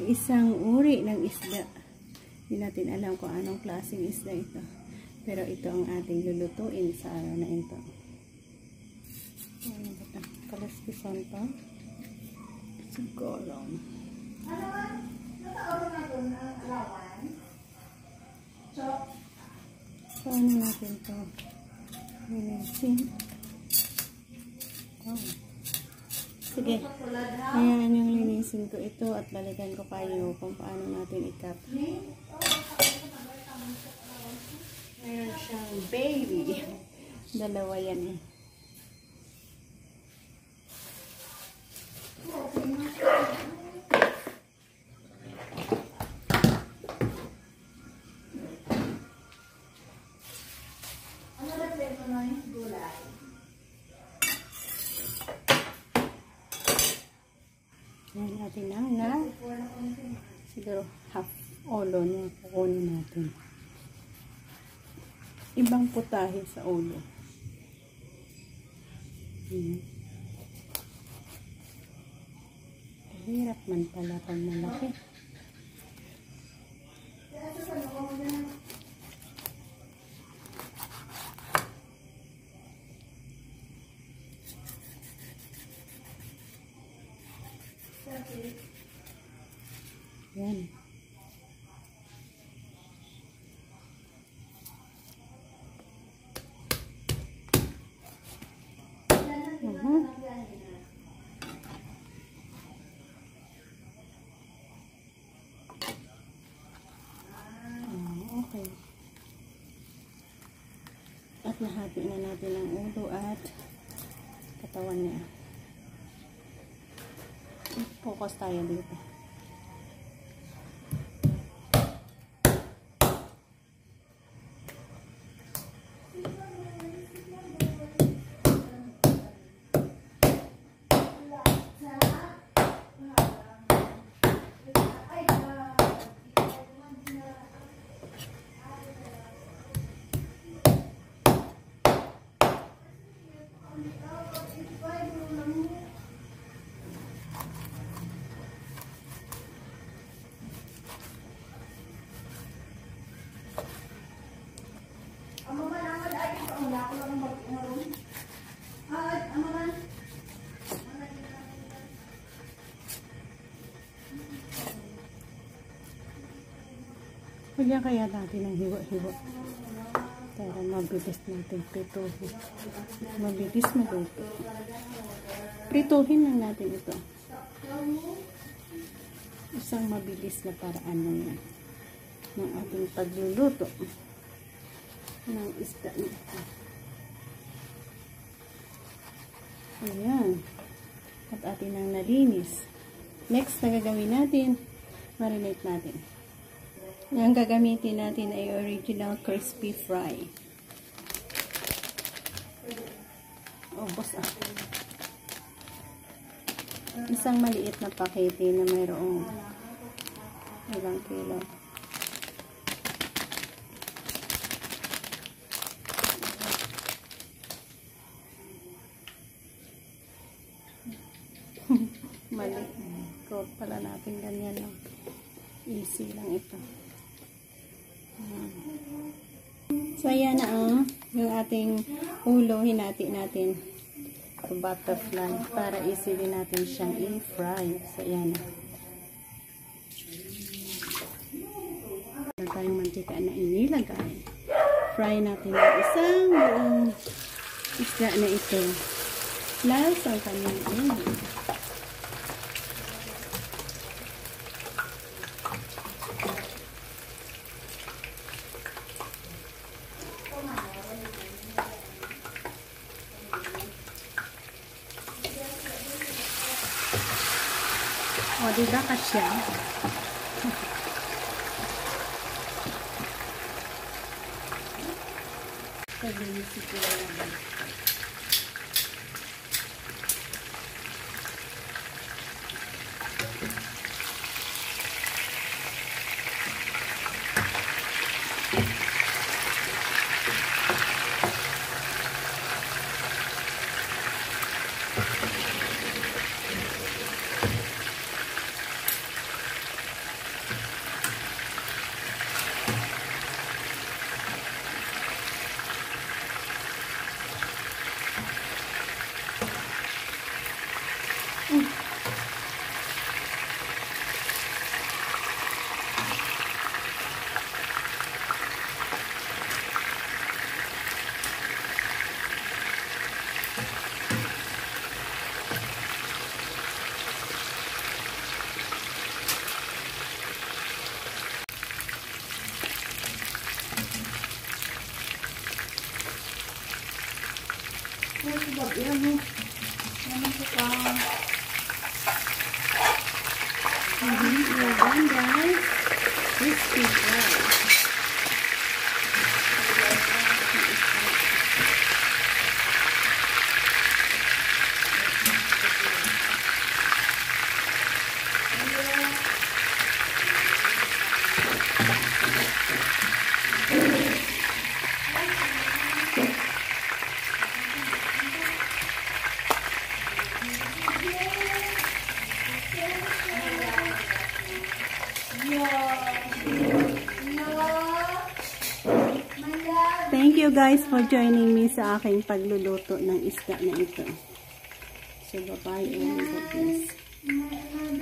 isang uri ng isda. Hindi natin alam kung anong klaseng isda ito. Pero ito ang ating lulutuin sa araw na ito. Ano ba ito? Kalaskisan pa. Siguro. Paano natin ito? Linisin. Oh. Sige. Ayan yung linisin ko ito at balikan ko kayo kung paano natin i-cut. Meron siyang baby. Dalawa yan eh. Ayan natin na siguro half ulo niya kukunin natin. Ibang putahe sa ulo. Hirap man pala pang malaki. Yan. Okay. At nahati na natin ang ulo at katawan niya. Focus tayo dito. Lagyan kaya natin ng hiwa-hiwa para mabilis natin prituhin. Mabilis maluto. Prituhin lang natin ito. Isang mabilis na paraan lang yan ng ating pagluluto ng isda nito. Ayan. At atin ang nalinis. Next na gagawin natin, marinate natin. Ang gagamitin natin ay original crispy fry. Oh, boss ah. Isang maliit na pakete na mayroong ilang kilo. Mali. Crowd pala natin ganyan lang. Easy lang ito. So, ayan na yung ating ulo, hinati natin to butterfly para easily natin siyang i-fry. So, ayan na. Meron tayong mantika na inilagay. Fry natin yung isang buong isda na ito. Plus, ang kanyang ulo. O, diba kasya? Pag-inisip ko lang. Yan mo. Yan po pa. We're done, guys. Crispy bread. Thank you guys for joining me sa aking pagluluto ng isda na ito. So, bye-bye and God bless.